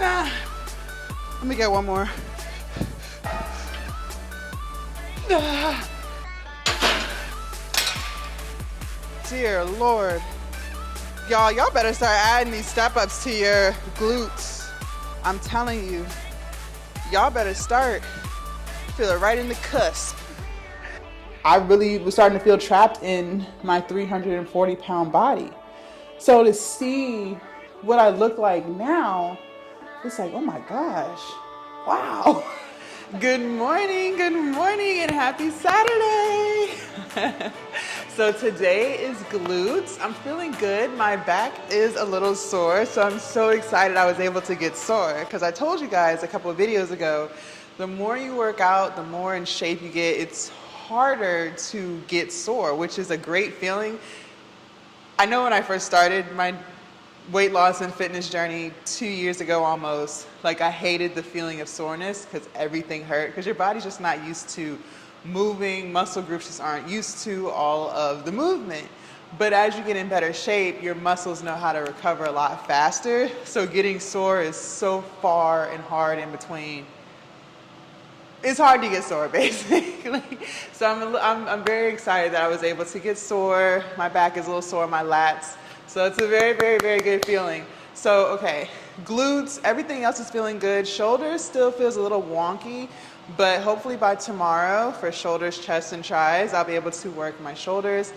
Let me get one more. Dear Lord. Y'all better start adding these step-ups to your glutes. I'm telling you. Y'all better start. Feel it right in the cusp. I really was starting to feel trapped in my 340-pound body. So to see what I look like now, it's like, oh my gosh, wow. Good morning, and happy Saturday. So today is glutes. I'm feeling good. My back is a little sore, so I'm so excited I was able to get sore because I told you guys a couple of videos ago, the more you work out, the more in shape you get, it's harder to get sore, which is a great feeling. I know when I first started my weight loss and fitness journey 2 years ago almost, like I hated the feeling of soreness because everything hurt, because your body's just not used to moving, muscle groups just aren't used to all of the movement. But as you get in better shape, your muscles know how to recover a lot faster, so getting sore is so far and hard in between. It's hard to get sore, basically. So I'm very excited that I was able to get sore. My back is a little sore, my lats. So it's a very, very, very good feeling. So, okay, glutes, everything else is feeling good. Shoulders still feels a little wonky, but hopefully by tomorrow for shoulders, chest, and tris, I'll be able to work my shoulders.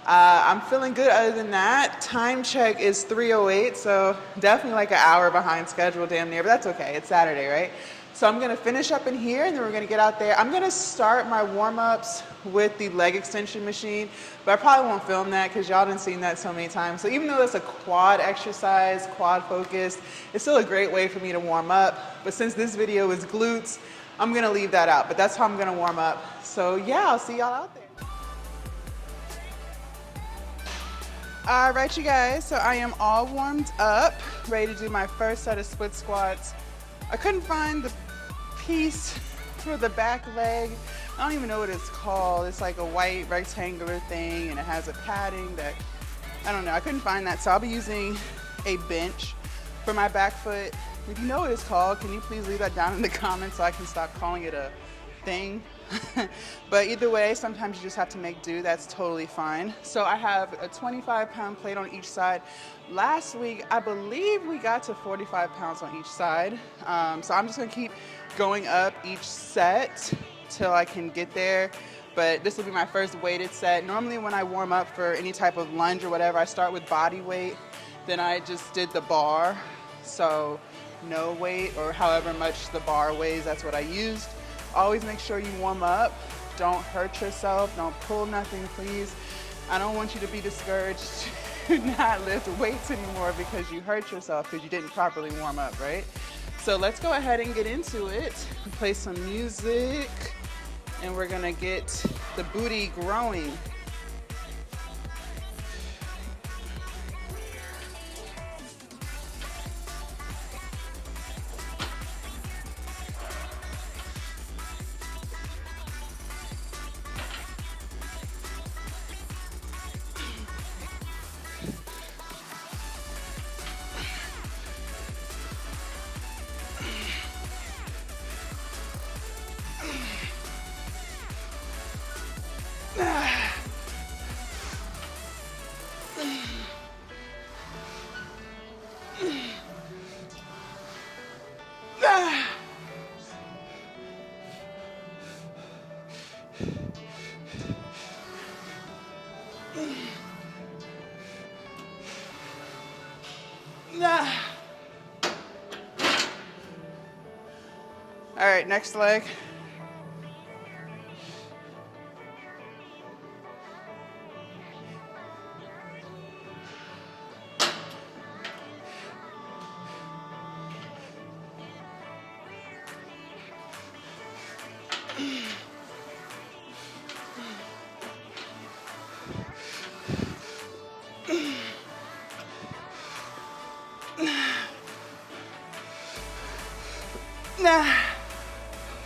I'm feeling good other than that. Time check is 3:08, so definitely like an hour behind schedule, damn near, but that's okay. It's Saturday, right? So I'm gonna finish up in here and then we're gonna get out there. I'm gonna start my warm-ups with the leg extension machine, but I probably won't film that because y'all done seen that so many times. So even though it's a quad exercise, quad focused, it's still a great way for me to warm up. But since this video is glutes, I'm gonna leave that out, but that's how I'm gonna warm up. So yeah, I'll see y'all out there. All right, you guys, so I am all warmed up, ready to do my first set of split squats. I couldn't find the piece for the back leg. I don't even know what it's called. It's like a white rectangular thing and it has a padding that, I don't know, I couldn't find that. So I'll be using a bench for my back foot. If you know what it's called, can you please leave that down in the comments so I can stop calling it a thing? But either way, sometimes you just have to make do. That's totally fine. So I have a 25-pound plate on each side. Last week, I believe we got to 45 pounds on each side. So I'm just gonna keep going up each set till I can get there. But this will be my first weighted set. Normally when I warm up for any type of lunge or whatever, I start with body weight. Then I just did the bar. So no weight or however much the bar weighs, that's what I used. Always make sure you warm up. Don't hurt yourself. Don't pull nothing, please. I don't want you to be discouraged to not lift weights anymore because you hurt yourself because you didn't properly warm up, right? So let's go ahead and get into it. Play some music and we're gonna get the booty growing. All right, next leg.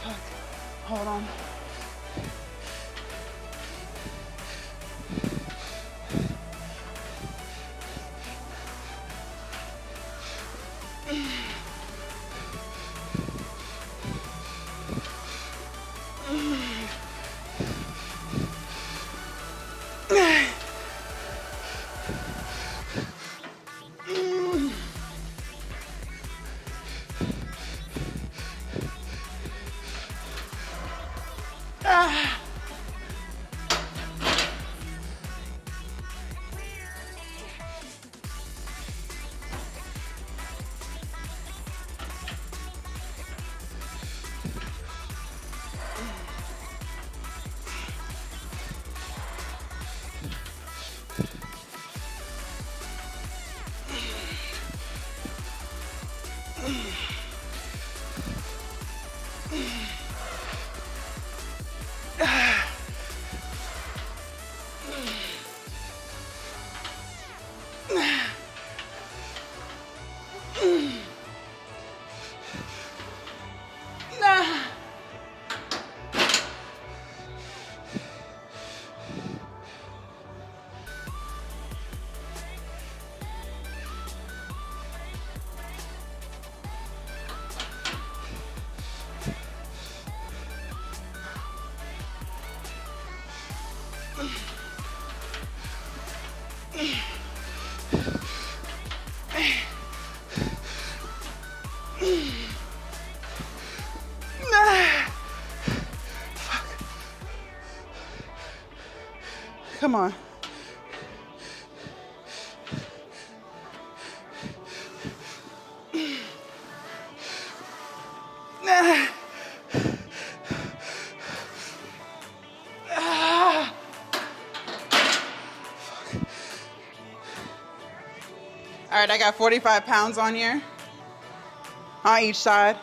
Fuck. Hold on. All right, I got 45 pounds on here, on each side.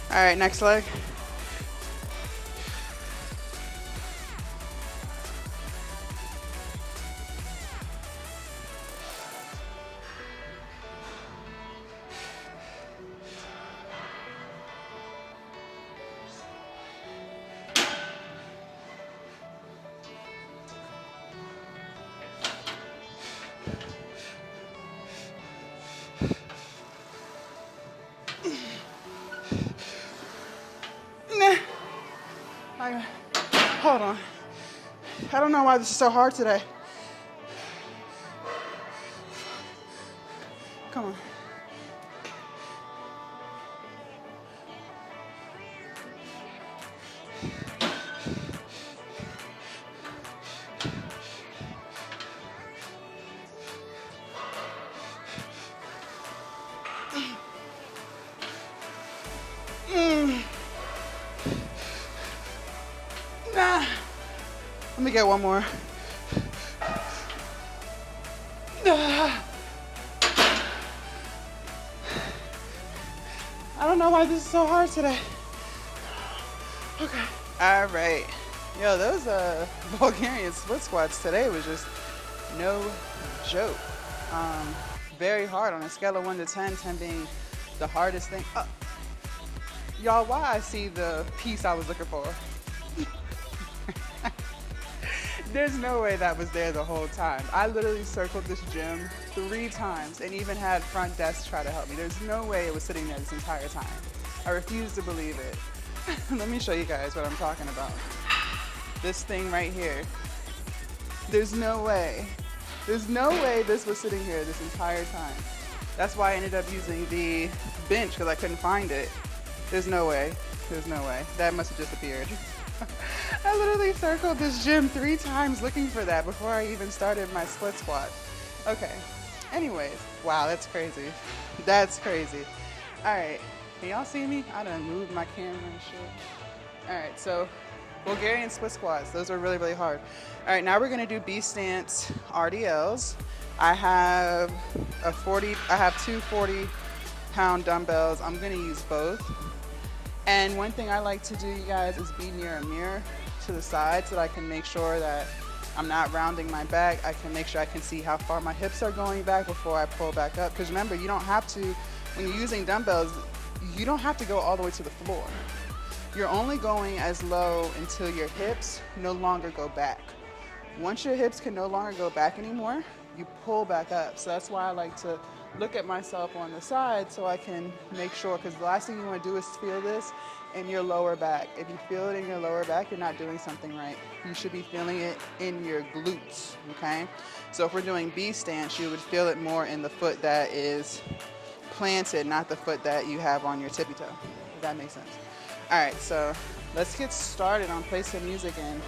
All right, next leg. Hold on. I don't know why this is so hard today. Come on. Let me get one more. I don't know why this is so hard today. Okay. All right. Yo, those Bulgarian split squats today was just no joke. Very hard on a scale of 1 to 10, 10 being the hardest thing. Y'all, why I see the piece I was looking for? There's no way that was there the whole time. I literally circled this gym 3 times and even had front desk try to help me. There's no way it was sitting there this entire time. I refuse to believe it. Let me show you guys what I'm talking about. This thing right here. There's no way. There's no way this was sitting here this entire time. That's why I ended up using the bench because I couldn't find it. There's no way. There's no way. That must have just appeared. I literally circled this gym 3 times looking for that before I even started my split squat. Okay. Anyways, wow, that's crazy. That's crazy. All right. Can y'all see me? I done moved my camera and shit. All right, so Bulgarian split squats. Those are really, really hard. All right, now we're gonna do B stance RDLs. I have 2 40-pound dumbbells. I'm gonna use both. And one thing I like to do, you guys, is be near a mirror to the side so that I can make sure that I'm not rounding my back. I can make sure I can see how far my hips are going back before I pull back up. Because remember, you don't have to, when you're using dumbbells, you don't have to go all the way to the floor. You're only going as low until your hips no longer go back. Once your hips can no longer go back anymore, you pull back up. So that's why I like to look at myself on the side so I can make sure, because the last thing you want to do is feel this in your lower back. If you feel it in your lower back, you're not doing something right. You should be feeling it in your glutes, okay? So if we're doing B stance, you would feel it more in the foot that is planted, not the foot that you have on your tippy toe, if that makes sense. All right, so let's get started on play some music and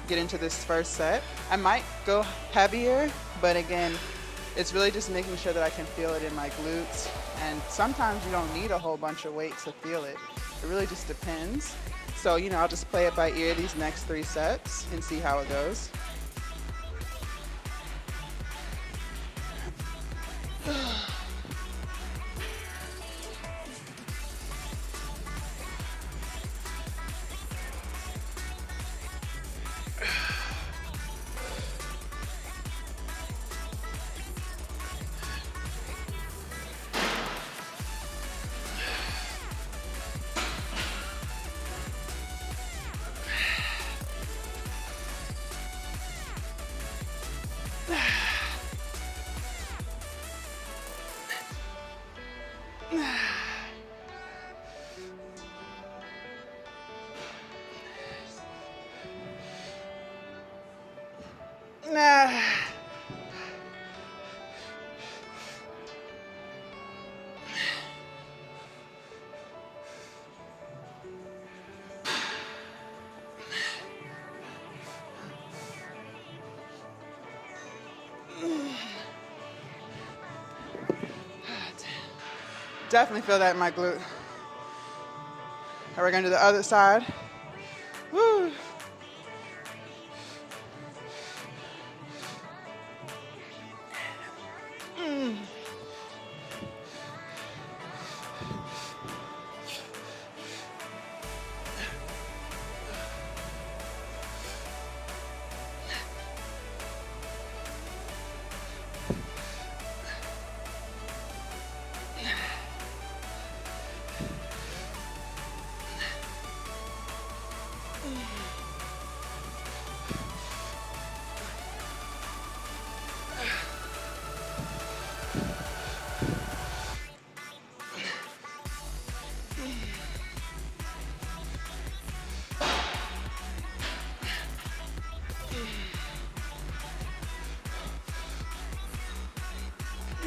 get into this first set. I might go heavier, but again, it's really just making sure that I can feel it in my glutes. And sometimes you don't need a whole bunch of weight to feel it. It really just depends. So, you know, I'll just play it by ear these next 3 sets and see how it goes. Nah. Definitely feel that in my glute. Now we're gonna do the other side. Woo.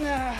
Nah.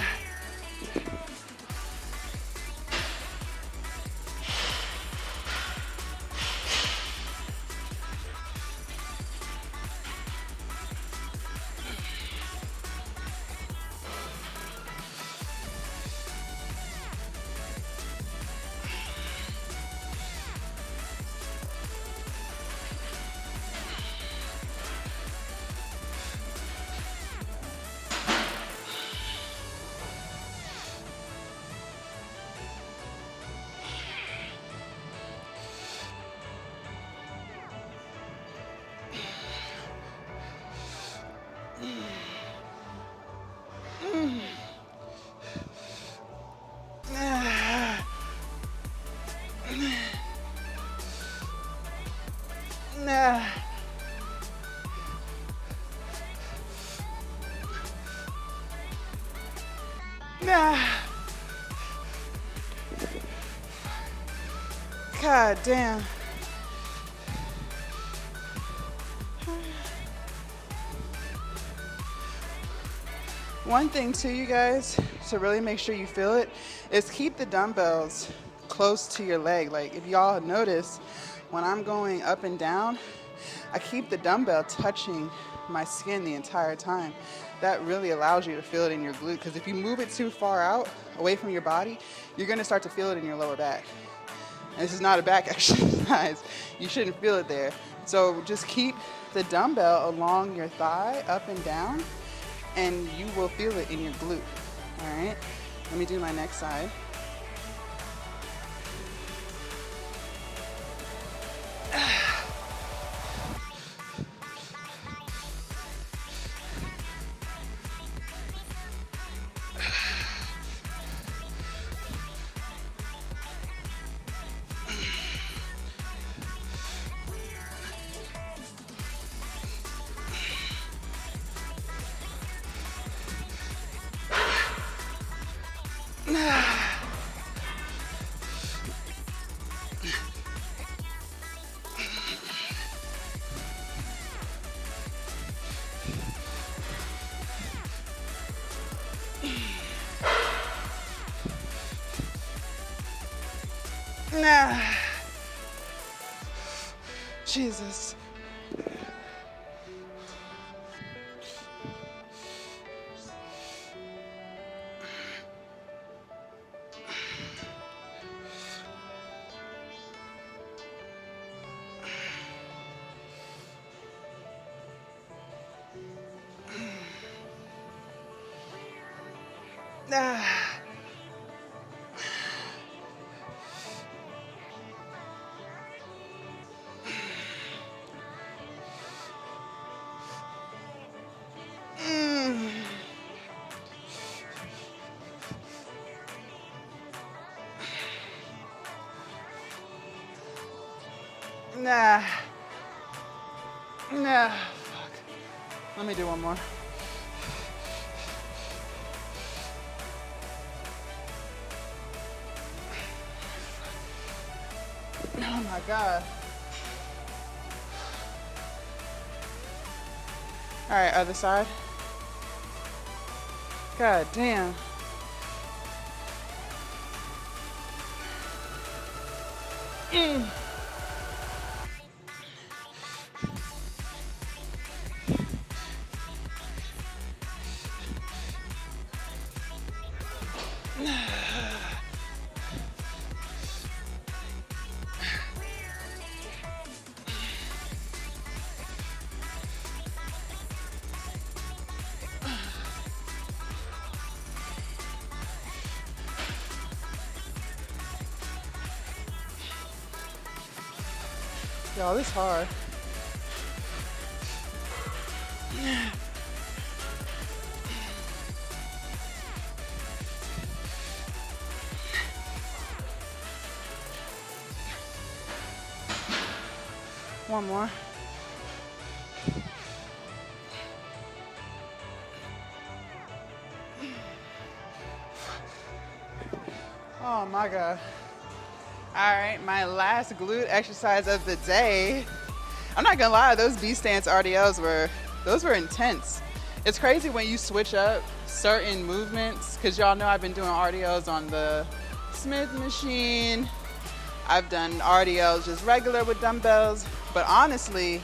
Nah. Nah. God damn. One thing too, you guys, to really make sure you feel it, is keep the dumbbells close to your leg. Like if y'all notice, when I'm going up and down, I keep the dumbbell touching my skin the entire time. That really allows you to feel it in your glute, because if you move it too far out, away from your body, you're gonna start to feel it in your lower back. And this is not a back exercise. You shouldn't feel it there. So just keep the dumbbell along your thigh, up and down, and you will feel it in your glute. All right, let me do my next side. Nah. Jesus. Nah. Nah. Nah. Fuck. Let me do one more. Oh my God. All right, other side. God damn. Y'all, this hard. One more. Oh my God. All right, my last glute exercise of the day. I'm not gonna lie, those B stance RDLs were intense. It's crazy when you switch up certain movements, because y'all know I've been doing RDLs on the Smith machine. I've done RDLs just regular with dumbbells, but honestly,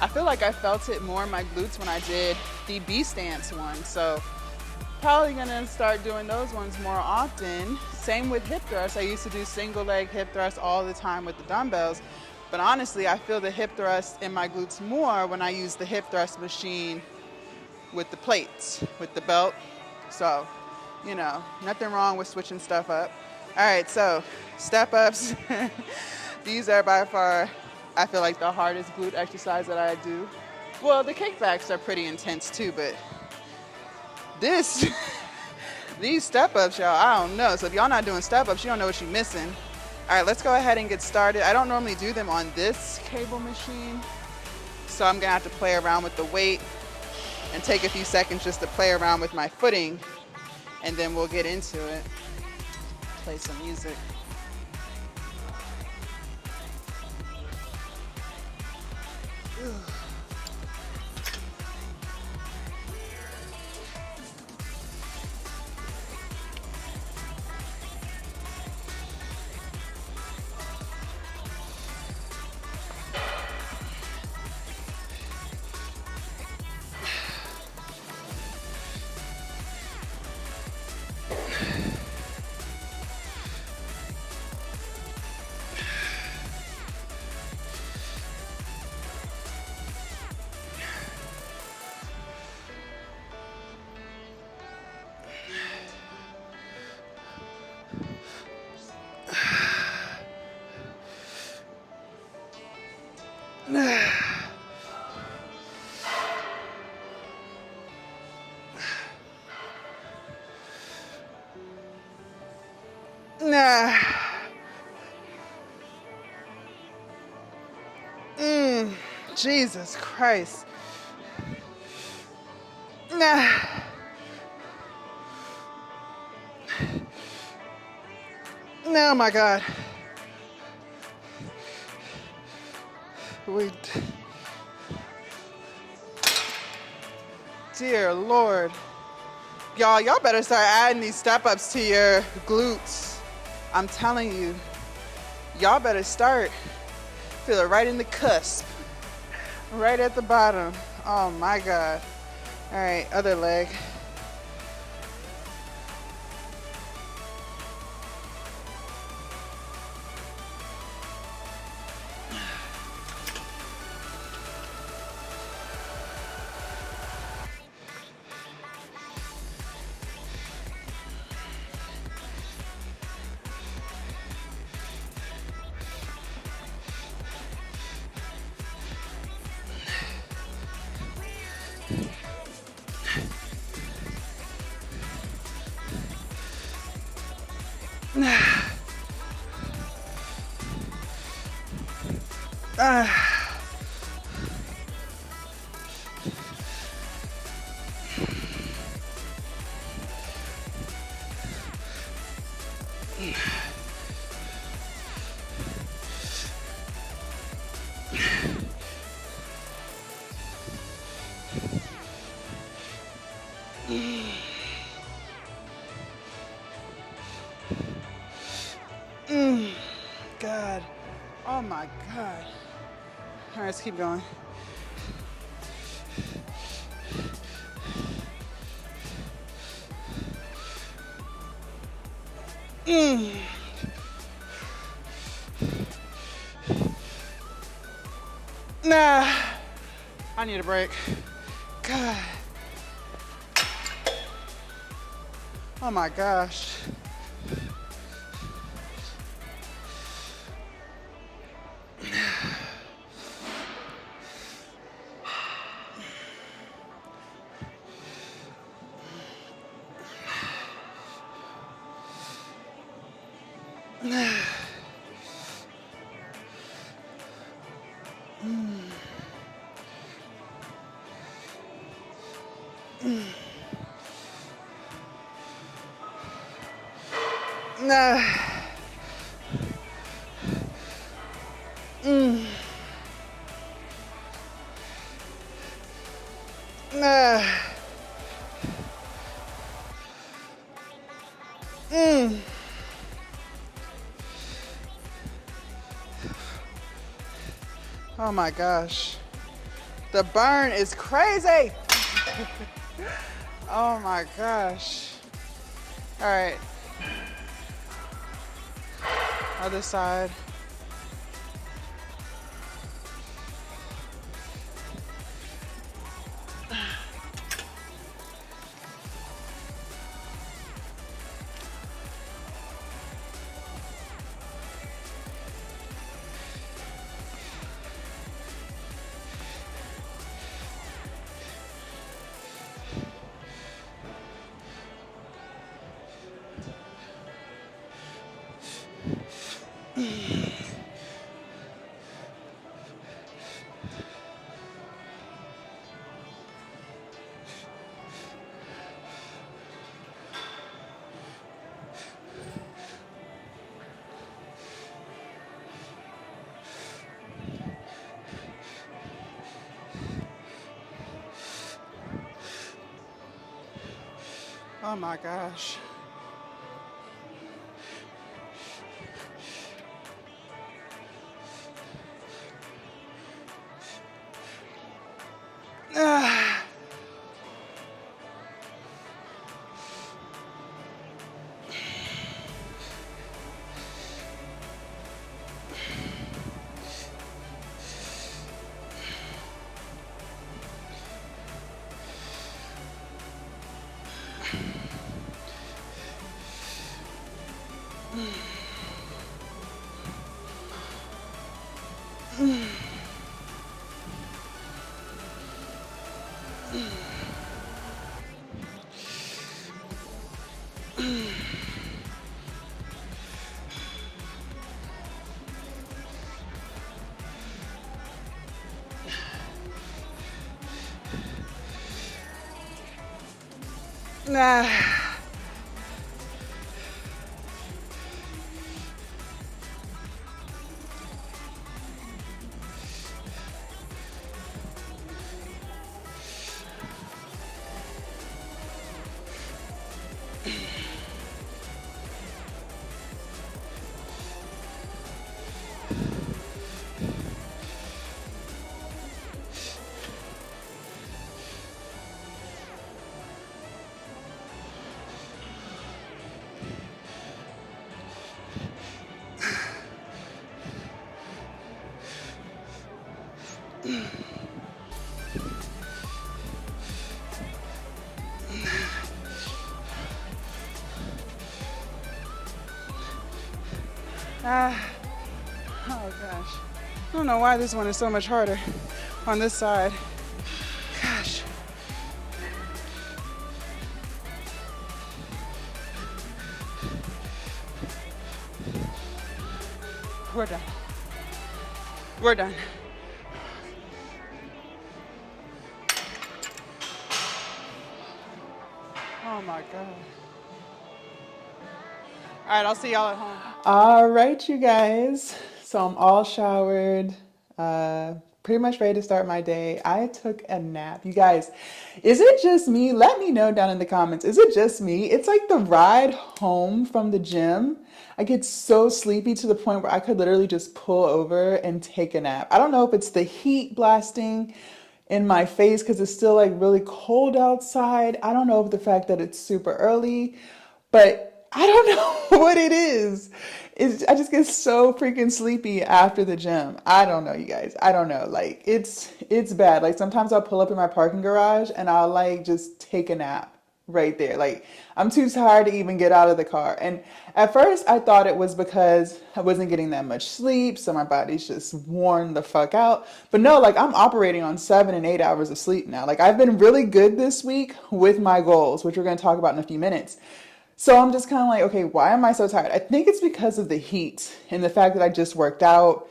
I feel like I felt it more in my glutes when I did the B stance one. So probably gonna start doing those ones more often. Same with hip thrusts. I used to do single leg hip thrusts all the time with the dumbbells, but honestly, I feel the hip thrust in my glutes more when I use the hip thrust machine with the plates, with the belt. So, you know, nothing wrong with switching stuff up. All right, so step ups. These are by far, I feel like, the hardest glute exercise that I do. Well, the kickbacks are pretty intense too, but these step ups, y'all, I don't know. So if y'all not doing step ups, you don't know what you're missing. All right, let's go ahead and get started. I don't normally do them on this cable machine, so I'm gonna have to play around with the weight and take a few seconds just to play around with my footing, and then we'll get into it. Play some music. Jesus Christ. Oh my God. Wait. Dear Lord. Y'all better start adding these step ups to your glutes. I'm telling you. Y'all better start. Feel it right in the cusp. Right at the bottom. Oh my God. All right, other leg. God. Oh my God. All right, let's keep going. Nah, I need a break. God. Oh my gosh. Nah. Nah. Oh my gosh. The burn is crazy. Oh my gosh. All right. Other side. Oh my gosh. Ah. Nah. Ah. Oh gosh. I don't know why this one is so much harder on this side. Gosh. We're done. We're done. Oh my God. All right, I'll see y'all at home. All right, you guys. So I'm all showered. pretty much ready to start my day. I took a nap. You guys, is it just me? Let me know down in the comments. Is it just me? It's like the ride home from the gym. I get so sleepy to the point where I could literally just pull over and take a nap. I don't know if it's the heat blasting in my face because it's still like really cold outside. I don't know if the fact that it's super early, but I don't know what it is. I just get so freaking sleepy after the gym. I don't know, you guys. I don't know. Like it's bad. Like sometimes I'll pull up in my parking garage and I'll like just take a nap right there. Like I'm too tired to even get out of the car. And at first I thought it was because I wasn't getting that much sleep, so my body's just worn the fuck out. But no, like I'm operating on 7 and 8 hours of sleep now. Like I've been really good this week with my goals, which we're going to talk about in a few minutes. So I'm just kind of like, okay, why am I so tired? I think it's because of the heat and the fact that I just worked out.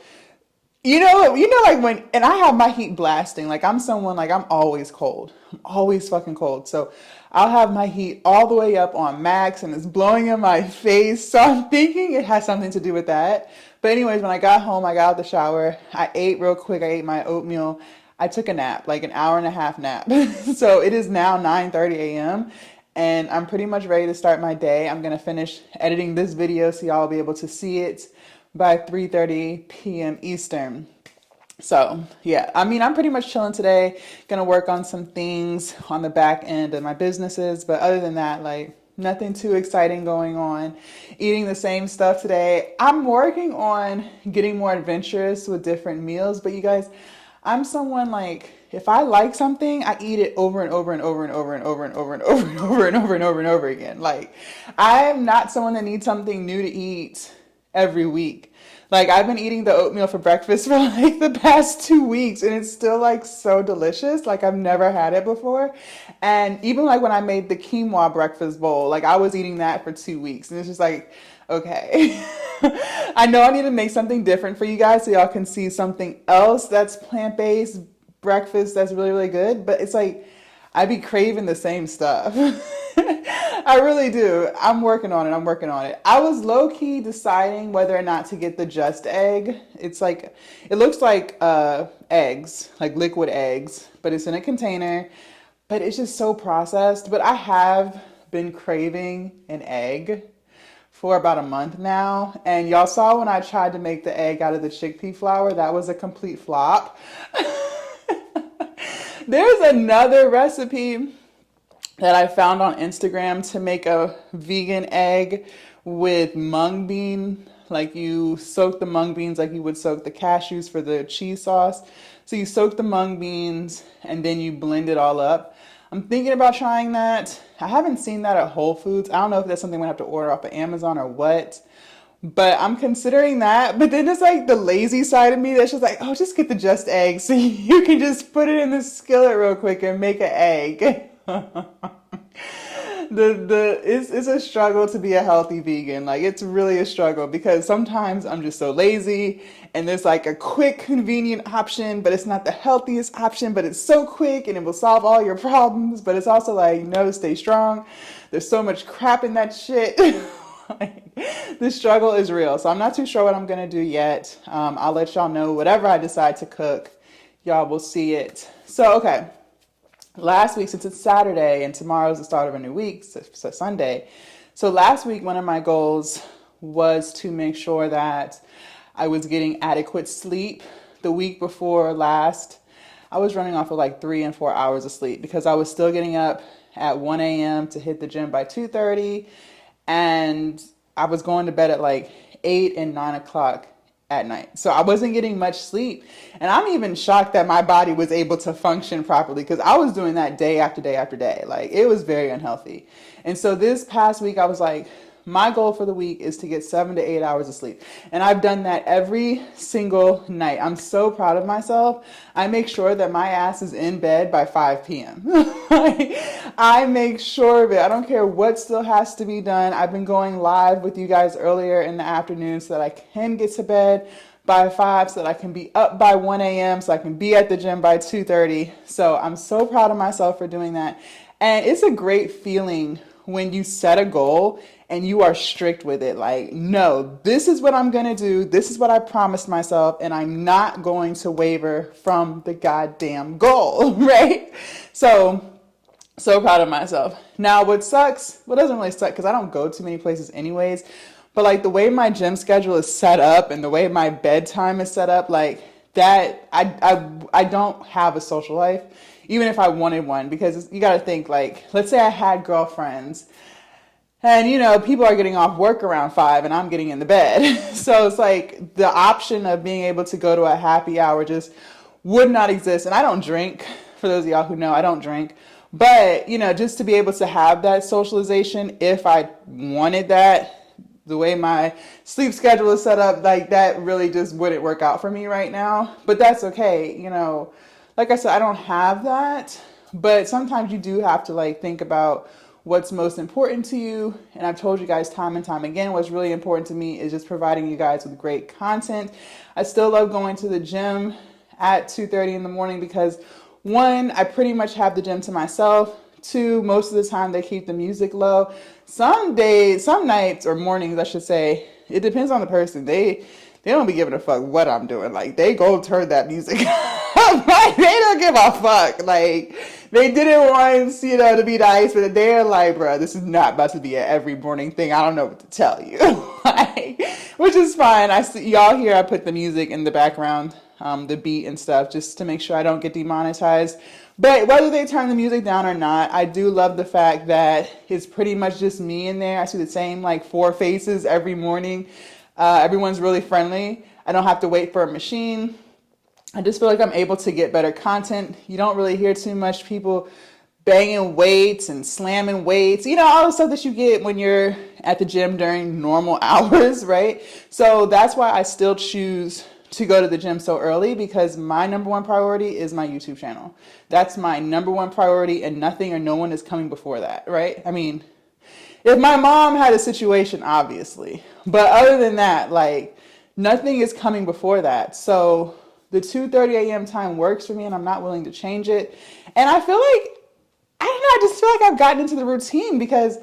Like and I have my heat blasting, like I'm someone like I'm always cold. I'm always fucking cold. So I'll have my heat all the way up on max and it's blowing in my face. So I'm thinking it has something to do with that. But anyways, when I got home, I got out of the shower. I ate real quick. I ate my oatmeal. I took a nap, like an hour and a half nap. So it is now 9:30 a.m. and I'm pretty much ready to start my day. I'm going to finish editing this video so y'all will be able to see it by 3:30 p.m. Eastern. So yeah, I mean, I'm pretty much chilling today. Gonna work on some things on the back end of my businesses, but other than that, like nothing too exciting going on. Eating the same stuff today. I'm working on getting more adventurous with different meals, but you guys, I'm someone like if I like something, I eat it over and over and over and over and over and over and over and over and over and over and over again. Like I'm not someone that needs something new to eat every week. Like I've been eating the oatmeal for breakfast for like the past 2 weeks and it's still like so delicious. Like I've never had it before. And even like when I made the quinoa breakfast bowl, like I was eating that for 2 weeks and it's just like, okay, I know I need to make something different for you guys so y'all can see something else that's plant-based breakfast that's really, really good. But it's like, I be craving the same stuff. I really do. I'm working on it. I was low-key deciding whether or not to get the Just Egg. It's like, it looks like eggs, like liquid eggs, but it's in a container. But it's just so processed. But I have been craving an egg for about a month now. And y'all saw when I tried to make the egg out of the chickpea flour, that was a complete flop. There's another recipe that I found on Instagram to make a vegan egg with mung bean. Like you soak the mung beans like you would soak the cashews for the cheese sauce. So you soak the mung beans and then you blend it all up. I'm thinking about trying that. I haven't seen that at Whole Foods. I don't know if that's something I'm gonna have to order off of Amazon or what. But I'm considering that. But then it's like the lazy side of me that's just like, oh, just get the Just Egg so you can just put it in the skillet real quick and make an egg. It's a struggle to be a healthy vegan. Like it's really a struggle because sometimes I'm just so lazy and there's like a quick, convenient option, but it's not the healthiest option, but it's so quick and it will solve all your problems. But it's also like, no, stay strong. There's so much crap in that shit. Like, the struggle is real. So I'm not too sure what I'm going to do yet. I'll let y'all know whatever I decide to cook. Y'all will see it. So, okay. Last week, since it's Saturday and tomorrow's the start of a new week, so Sunday. So last week, one of my goals was to make sure that I was getting adequate sleep. The week before last, I was running off of like 3 and 4 hours of sleep because I was still getting up at 1 a.m. to hit the gym by 2:30. And I was going to bed at like 8 and 9 o'clock at night. So I wasn't getting much sleep. And I'm even shocked that my body was able to function properly because I was doing that day after day after day. Like it was very unhealthy. And so this past week, I was like, my goal for the week is to get 7 to 8 hours of sleep. And I've done that every single night. I'm so proud of myself. I make sure that my ass is in bed by 5 p.m. I make sure of it. I don't care what still has to be done. I've been going live with you guys earlier in the afternoon so that I can get to bed by 5 so that I can be up by 1 a.m. so I can be at the gym by 2:30. So I'm so proud of myself for doing that. And it's a great feeling when you set a goal and you are strict with it. Like, no, this is what I'm going to do. This is what I promised myself. And I'm not going to waver from the goddamn goal, right? So proud of myself. Now, what sucks, what doesn't really suck, because I don't go too many places anyways, but like the way my gym schedule is set up and the way my bedtime is set up, like that, I don't have a social life, even if I wanted one, because you got to think, like, let's say I had girlfriends and, you know, people are getting off work around 5 and I'm getting in the bed. So it's like the option of being able to go to a happy hour just would not exist. And I don't drink. For those of y'all who know, I don't drink. But, you know, just to be able to have that socialization, if I wanted that, the way my sleep schedule is set up, like that really just wouldn't work out for me right now. But that's okay. You know, like I said, I don't have that. But sometimes you do have to like think about what's most important to you. And I've told you guys time and time again, what's really important to me is just providing you guys with great content. I still love going to the gym at 2:30 in the morning because 1, I pretty much have the gym to myself. 2, most of the time they keep the music low. Some days, some nights or mornings, I should say, it depends on the person. They don't be giving a fuck what I'm doing. Like, they go turn that music up. Like, they don't give a fuck. Like, they did it once, you know, to be nice, but they're like, bro, this is not about to be an every morning thing. I don't know what to tell you. Like, which is fine. I see y'all hear I put the music in the background, the beat and stuff, just to make sure I don't get demonetized. But whether they turn the music down or not, I do love the fact that it's pretty much just me in there. I see the same like 4 faces every morning. Everyone's really friendly. I don't have to wait for a machine. I just feel like I'm able to get better content. You don't really hear too much people banging weights and slamming weights, you know, all the stuff that you get when you're at the gym during normal hours, right? So that's why I still choose to go to the gym so early, because my number one priority is my YouTube channel. That's my number one priority, and nothing or no one is coming before that, right? I mean, if my mom had a situation, obviously, but other than that, like, nothing is coming before that. So the 2:30 a.m. time works for me, and I'm not willing to change it. And I feel like, I don't know, I just feel like I've gotten into the routine, because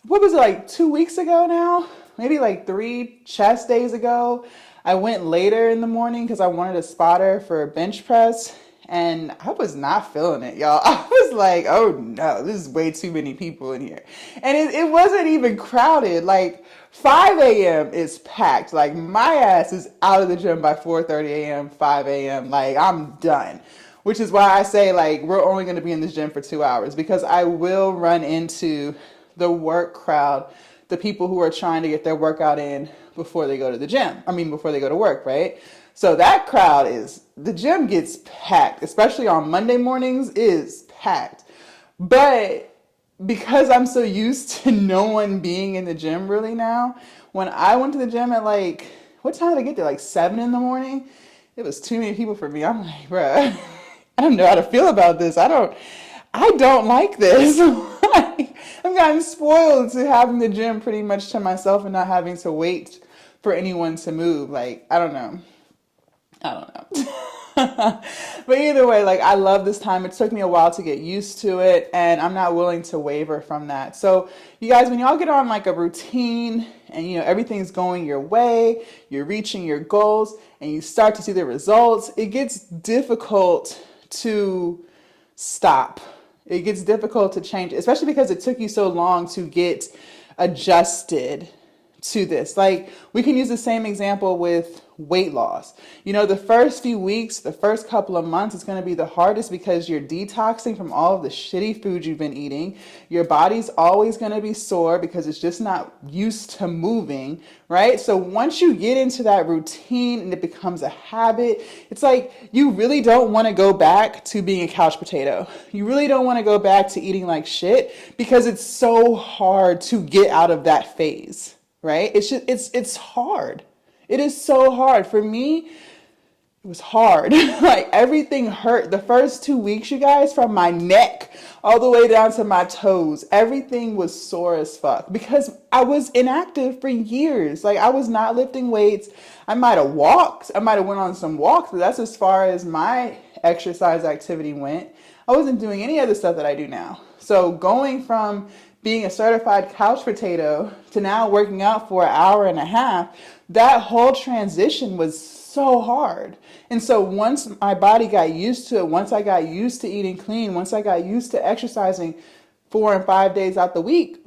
what was it, like 2 weeks ago now? Maybe like 3 chest days ago, I went later in the morning because I wanted a spotter for a bench press, and I was not feeling it, y'all. I was like, oh no, this is way too many people in here. And it wasn't even crowded. Like 5 a.m. is packed. Like my ass is out of the gym by 4:30 a.m., 5 a.m. Like I'm done. Which is why I say, like, we're only going to be in this gym for 2 hours, because I will run into the work crowd, the people who are trying to get their workout in before they go to the gym. I mean, before they go to work, right? So that crowd the gym gets packed, especially on Monday mornings, is packed. But because I'm so used to no one being in the gym really now, when I went to the gym at like, what time did I get there? Like 7 in the morning? It was too many people for me. I'm like, bruh, I don't know how to feel about this. I don't like this. I've gotten spoiled to having the gym pretty much to myself and not having to wait for anyone to move. Like, I don't know. But either way, like, I love this time. It took me a while to get used to it, and I'm not willing to waver from that. So you guys, when y'all get on like a routine and, you know, everything's going your way, you're reaching your goals, and you start to see the results, it gets difficult to stop. It gets difficult to change, especially because it took you so long to get adjusted to this. Like, we can use the same example with weight loss. You know, the first few weeks, the first couple of months, it's going to be the hardest because you're detoxing from all of the shitty food you've been eating. Your body's always going to be sore because it's just not used to moving, right? So once you get into that routine and it becomes a habit, it's like you really don't want to go back to being a couch potato. You really don't want to go back to eating like shit because it's so hard to get out of that phase, right? It's hard. It is so hard. For me, it was hard. Like, everything hurt. The first 2 weeks, you guys, from my neck all the way down to my toes, everything was sore as fuck because I was inactive for years. Like, I was not lifting weights. I might have walked. I might have went on some walks, but that's as far as my exercise activity went. I wasn't doing any of the stuff that I do now. So going from being a certified couch potato to now working out for an hour and a half, that whole transition was so hard. And so once my body got used to it, once I got used to eating clean, once I got used to exercising 4 and 5 days out the week,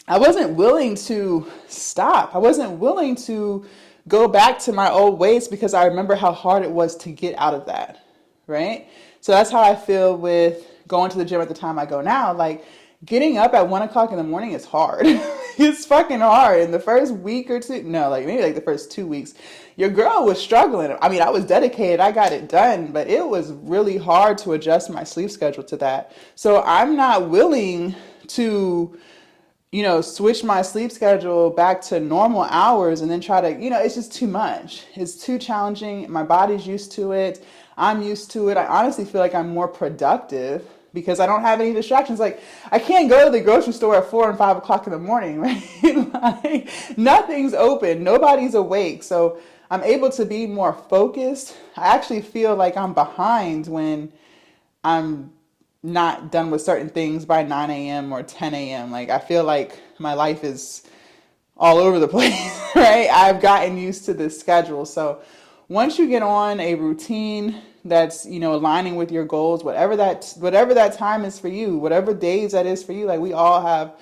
I wasn't willing to stop. I wasn't willing to go back to my old ways because I remember how hard it was to get out of that, right? So that's how I feel with going to the gym at the time I go now. Like, getting up at 1 o'clock in the morning is hard. It's fucking hard. In the first week or two, no, like maybe like the first 2 weeks, your girl was struggling. I mean, I was dedicated, I got it done, but it was really hard to adjust my sleep schedule to that. So I'm not willing to, switch my sleep schedule back to normal hours and then try to, it's just too much. It's too challenging. My body's used to it. I'm used to it. I honestly feel like I'm more productive because I don't have any distractions. Like, I can't go to the grocery store at 4 and 5 o'clock in the morning, right? Like, nothing's open. Nobody's awake. So I'm able to be more focused. I actually feel like I'm behind when I'm not done with certain things by 9 a.m. or 10 a.m. Like, I feel like my life is all over the place, right? I've gotten used to this schedule. So once you get on a routine that's, aligning with your goals, whatever that time is for you, whatever days that is for you, like, we all have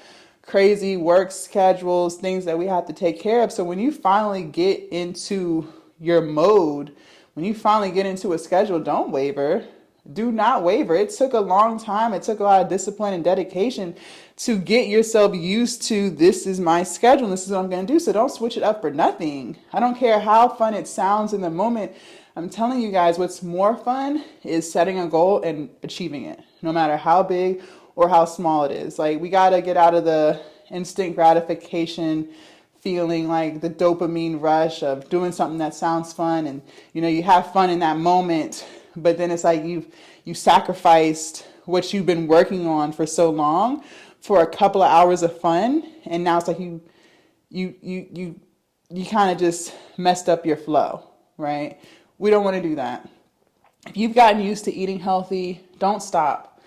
crazy work schedules, things that we have to take care of. So when you finally get into your mode, when you finally get into a schedule, don't waver. Do not waver. It took a long time. It took a lot of discipline and dedication to get yourself used to, this is my schedule, this is what I'm going to do. So don't switch it up for nothing. I don't care how fun it sounds in the moment. I'm telling you guys, what's more fun is setting a goal and achieving it, no matter how big or how small it is. Like, we got to get out of the instant gratification feeling, like the dopamine rush of doing something that sounds fun, and you have fun in that moment, but then it's like you sacrificed what you've been working on for so long for a couple of hours of fun, and now it's like you kind of just messed up your flow, right? We don't want to do that. If you've gotten used to eating healthy, don't stop.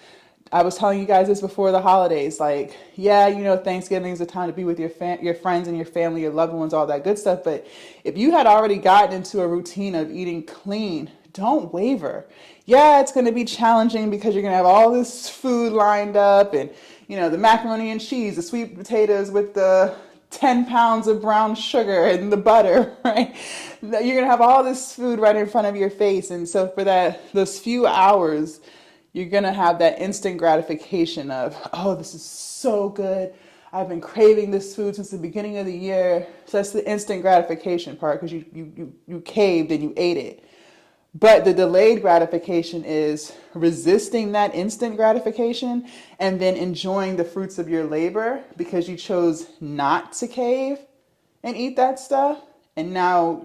I was telling you guys this before the holidays, like, yeah, Thanksgiving is a time to be with your friends and your family, your loved ones, all that good stuff. But if you had already gotten into a routine of eating clean, don't waver. Yeah, it's going to be challenging because you're going to have all this food lined up and, the macaroni and cheese, the sweet potatoes with the 10 pounds of brown sugar and the butter, right? You're going to have all this food right in front of your face. And so for those few hours, you're going to have that instant gratification of, oh, this is so good. I've been craving this food since the beginning of the year. So that's the instant gratification part, because you caved and you ate it. But the delayed gratification is resisting that instant gratification and then enjoying the fruits of your labor because you chose not to cave and eat that stuff. And now,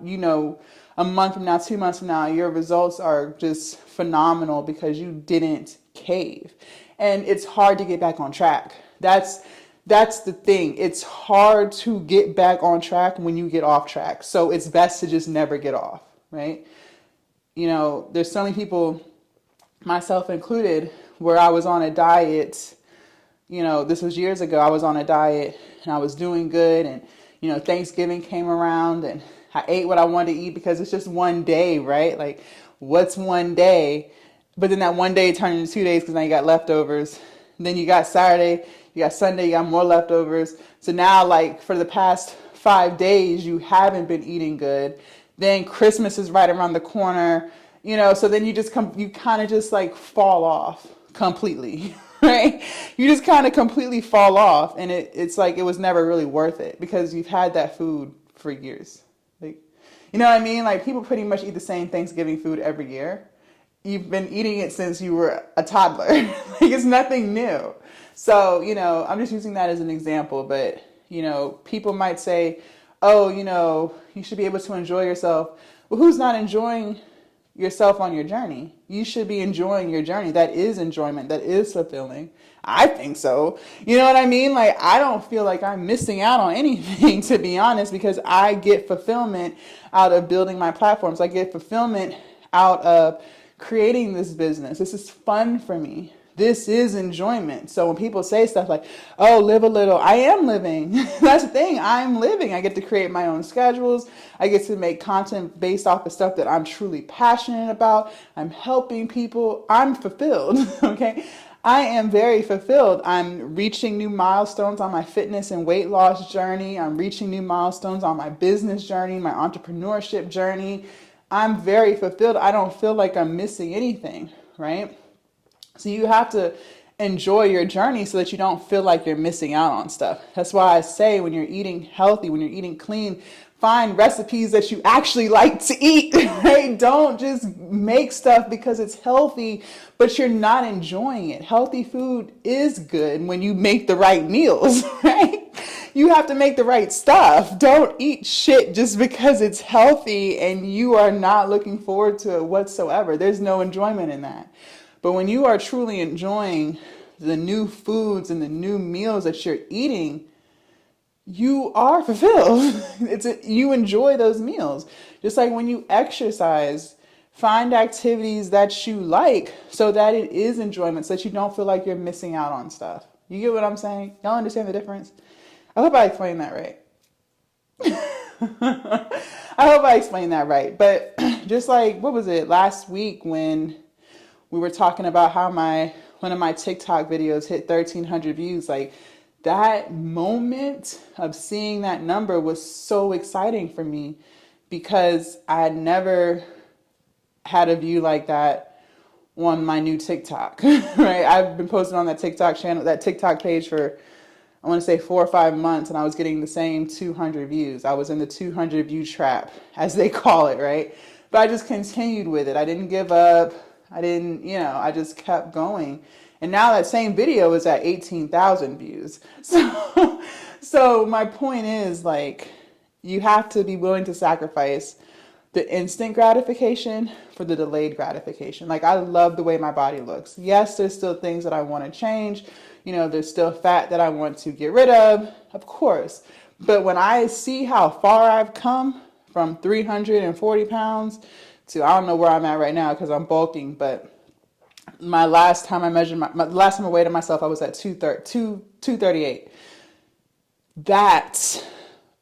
a month from now, 2 months from now, your results are just phenomenal because you didn't cave. And it's hard to get back on track. That's the thing. It's hard to get back on track when you get off track. So it's best to just never get off, right? There's so many people, myself included, where I was on a diet. This was years ago. I was on a diet and I was doing good, and Thanksgiving came around and I ate what I wanted to eat because it's just one day, right? Like, what's one day? But then that one day turned into 2 days because now you got leftovers. And then you got Saturday, you got Sunday, you got more leftovers. So now, like, for the past 5 days, you haven't been eating good. Then Christmas is right around the corner, so then you kind of just like fall off completely, right? You just kind of completely fall off, and it's like it was never really worth it because you've had that food for years. Like, you know what I mean? Like, people pretty much eat the same Thanksgiving food every year. You've been eating it since you were a toddler. Like, it's nothing new. So, I'm just using that as an example, but, people might say, oh, you should be able to enjoy yourself. Well, who's not enjoying yourself on your journey? You should be enjoying your journey. That is enjoyment. That is fulfilling. I think so. You know what I mean? Like, I don't feel like I'm missing out on anything, to be honest, because I get fulfillment out of building my platforms. I get fulfillment out of creating this business. This is fun for me. This is enjoyment. So when people say stuff like, oh, live a little, I am living. That's the thing. I'm living. I get to create my own schedules. I get to make content based off of stuff that I'm truly passionate about. I'm helping people. I'm fulfilled. Okay. I am very fulfilled. I'm reaching new milestones on my fitness and weight loss journey. I'm reaching new milestones on my business journey, my entrepreneurship journey. I'm very fulfilled. I don't feel like I'm missing anything, right? So you have to enjoy your journey so that you don't feel like you're missing out on stuff. That's why I say when you're eating healthy, when you're eating clean, find recipes that you actually like to eat, right? Don't just make stuff because it's healthy, but you're not enjoying it. Healthy food is good when you make the right meals, right? You have to make the right stuff. Don't eat shit just because it's healthy and you are not looking forward to it whatsoever. There's no enjoyment in that. But when you are truly enjoying the new foods and the new meals that you're eating, you are fulfilled. You enjoy those meals. Just like when you exercise, find activities that you like so that it is enjoyment, so that you don't feel like you're missing out on stuff. You get what I'm saying? Y'all understand the difference? I hope I explained that right. I hope I explained that right. But just like, what was it, last week when we were talking about how one of my TikTok videos hit 1,300 views, like that moment of seeing that number was so exciting for me because I had never had a view like that on my new TikTok, right? I've been posting on that TikTok channel, that TikTok page for, I want to say 4 or 5 months, and I was getting the same 200 views. I was in the 200 view trap, as they call it, right? But I just continued with it. I didn't give up. I didn't, I just kept going. And now that same video is at 18,000 views. So my point is, like, you have to be willing to sacrifice the instant gratification for the delayed gratification. Like, I love the way my body looks. Yes, there's still things that I want to change. There's still fat that I want to get rid of course. But when I see how far I've come from 340 pounds to, I don't know where I'm at right now because I'm bulking, but my last time I measured, my last time I weighed myself, I was at 238. That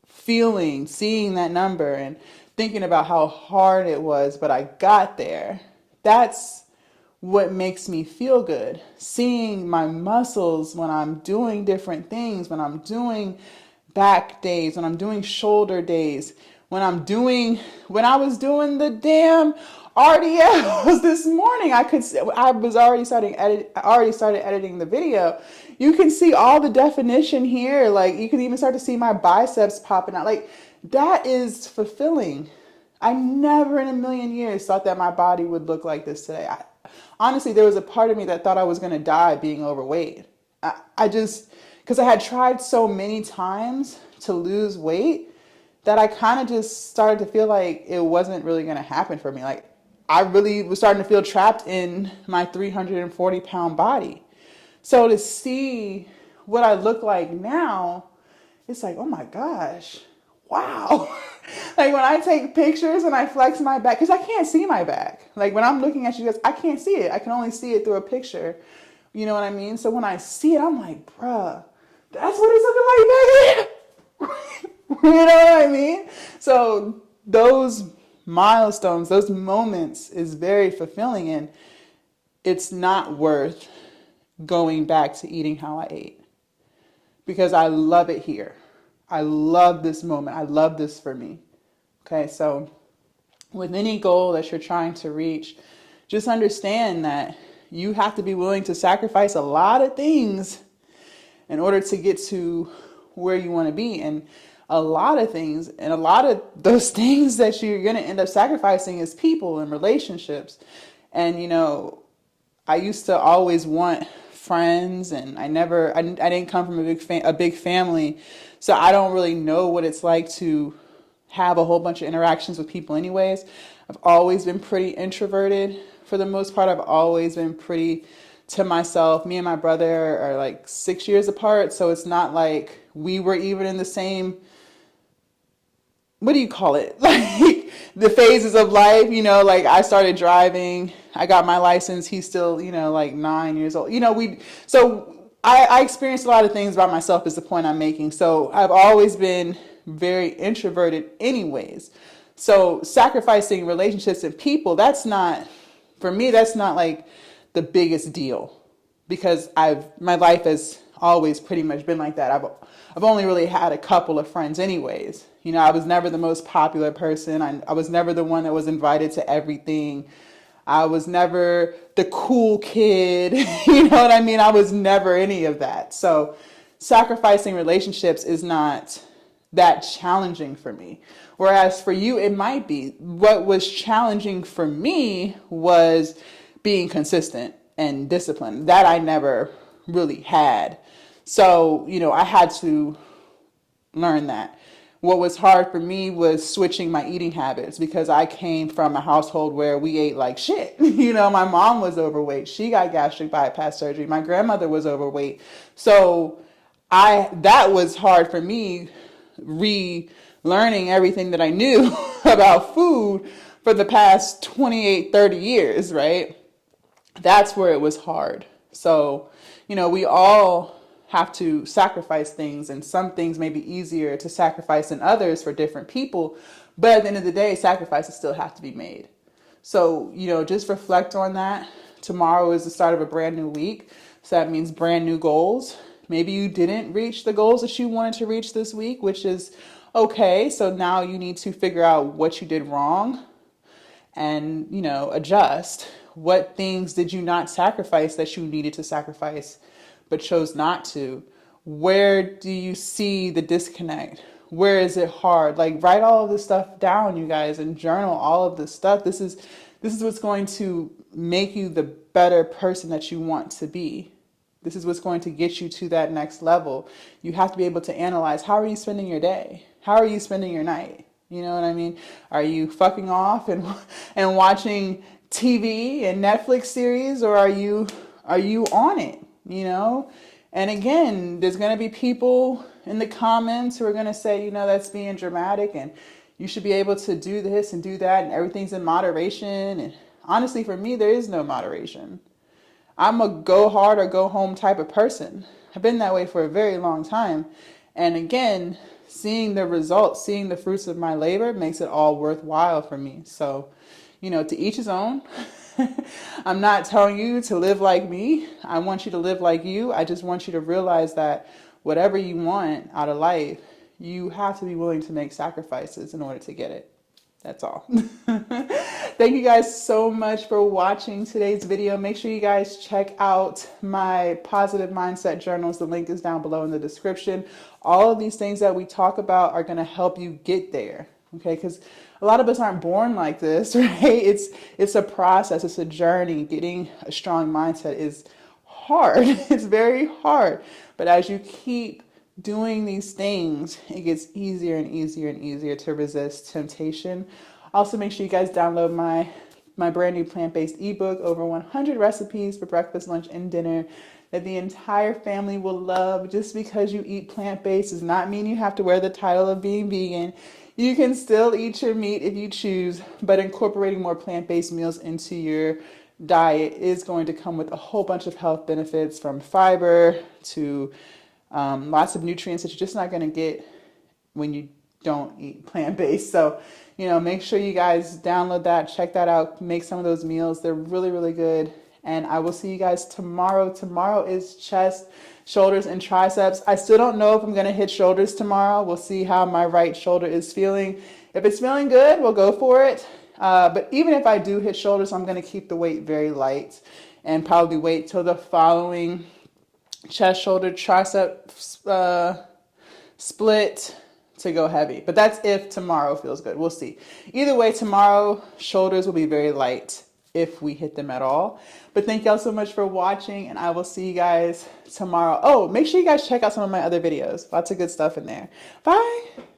feeling, seeing that number and thinking about how hard it was, but I got there, that's what makes me feel good. Seeing my muscles when I'm doing different things, when I'm doing back days, when I'm doing shoulder days, when I was doing the damn RDLs this morning, I already started editing the video. You can see all the definition here. Like, you can even start to see my biceps popping out. Like, that is fulfilling. I never in a million years thought that my body would look like this today. Honestly, there was a part of me that thought I was going to die being overweight. Because I had tried so many times to lose weight that I kind of just started to feel like it wasn't really going to happen for me. Like, I really was starting to feel trapped in my 340 pound body. So to see what I look like now, it's like, oh my gosh, wow. Like, when I take pictures and I flex my back, because I can't see my back. Like, when I'm looking at you guys, I can't see it. I can only see it through a picture. You know what I mean? So when I see it, I'm like, bruh, that's what it's looking like back there. You know what I mean? So those milestones, those moments is very fulfilling, and it's not worth going back to eating how I ate because I love it here. I love this moment. I love this for me. Okay, so with any goal that you're trying to reach, just understand that you have to be willing to sacrifice a lot of things in order to get to where you want to be. And a lot of things, and a lot of those things that you're going to end up sacrificing is people and relationships. And, I used to always want friends, and I didn't come from a big family. So I don't really know what it's like to have a whole bunch of interactions with people anyways. I've always been pretty introverted for the most part. I've always been pretty to myself. Me and my brother are like 6 years apart. So it's not like we were even in the same, what do you call it? Like the phases of life, like I started driving I got my license. He's still, like 9 years old. I experienced a lot of things by myself is the point I'm making. So I've always been very introverted anyways. So sacrificing relationships and people, for me, that's not like the biggest deal, because my life has always pretty much been like that. I've only really had a couple of friends anyways. I was never the most popular person. I was never the one that was invited to everything. I was never the cool kid. You know what I mean? I was never any of that. So sacrificing relationships is not that challenging for me. Whereas for you, it might be. What was challenging for me was being consistent and disciplined. That I never really had. So, I had to learn that. What was hard for me was switching my eating habits, because I came from a household where we ate like shit. My mom was overweight. She got gastric bypass surgery. My grandmother was overweight. So that was hard for me, relearning everything that I knew about food for the past 28, 30 years, right? That's where it was hard. So, we all have to sacrifice things, and some things may be easier to sacrifice than others for different people. But at the end of the day, sacrifices still have to be made. So, just reflect on that. Tomorrow is the start of a brand new week. So that means brand new goals. Maybe you didn't reach the goals that you wanted to reach this week, which is okay. So now you need to figure out what you did wrong and, adjust. What things did you not sacrifice that you needed to sacrifice but chose not to? Where do you see the disconnect? Where is it hard? Like, write all of this stuff down, you guys, and journal all of this stuff. This is what's going to make you the better person that you want to be. This is what's going to get you to that next level. You have to be able to analyze, how are you spending your day? How are you spending your night? You know what I mean? Are you fucking off and watching TV and Netflix series, or are you on it? And again, there's going to be people in the comments who are going to say, that's being dramatic, and you should be able to do this and do that, and everything's in moderation. And honestly, for me, there is no moderation. I'm a go hard or go home type of person. I've been that way for a very long time. And again, seeing the results, seeing the fruits of my labor makes it all worthwhile for me. So, to each his own. I'm not telling you to live like me. I want you to live like you. I just want you to realize that whatever you want out of life, you have to be willing to make sacrifices in order to get it. That's all. Thank you guys so much for watching today's video. Make sure you guys check out my positive mindset journals. The link is down below in the description. All of these things that we talk about are going to help you get there. Okay, because a lot of us aren't born like this, right? It's a process. It's a journey. Getting a strong mindset is hard. It's very hard. But as you keep doing these things, it gets easier and easier and easier to resist temptation. Also, make sure you guys download my brand new plant-based ebook, over 100 recipes for breakfast, lunch, and dinner that the entire family will love. Just because you eat plant-based does not mean you have to wear the title of being vegan. You can still eat your meat if you choose, but incorporating more plant-based meals into your diet is going to come with a whole bunch of health benefits, from fiber to lots of nutrients that you're just not going to get when you don't eat plant-based. So, make sure you guys download that, check that out, make some of those meals. They're really, really good. And I will see you guys tomorrow. Tomorrow is chest, shoulders, and triceps. I still don't know if I'm going to hit shoulders tomorrow. We'll see how my right shoulder is feeling. If it's feeling good, we'll go for it. But even if I do hit shoulders, I'm going to keep the weight very light and probably wait till the following chest, shoulder, tricep split to go heavy. But that's if tomorrow feels good. We'll see. Either way, tomorrow, shoulders will be very light if we hit them at all. But thank y'all so much for watching, and I will see you guys tomorrow. Oh, make sure you guys check out some of my other videos. Lots of good stuff in there. Bye.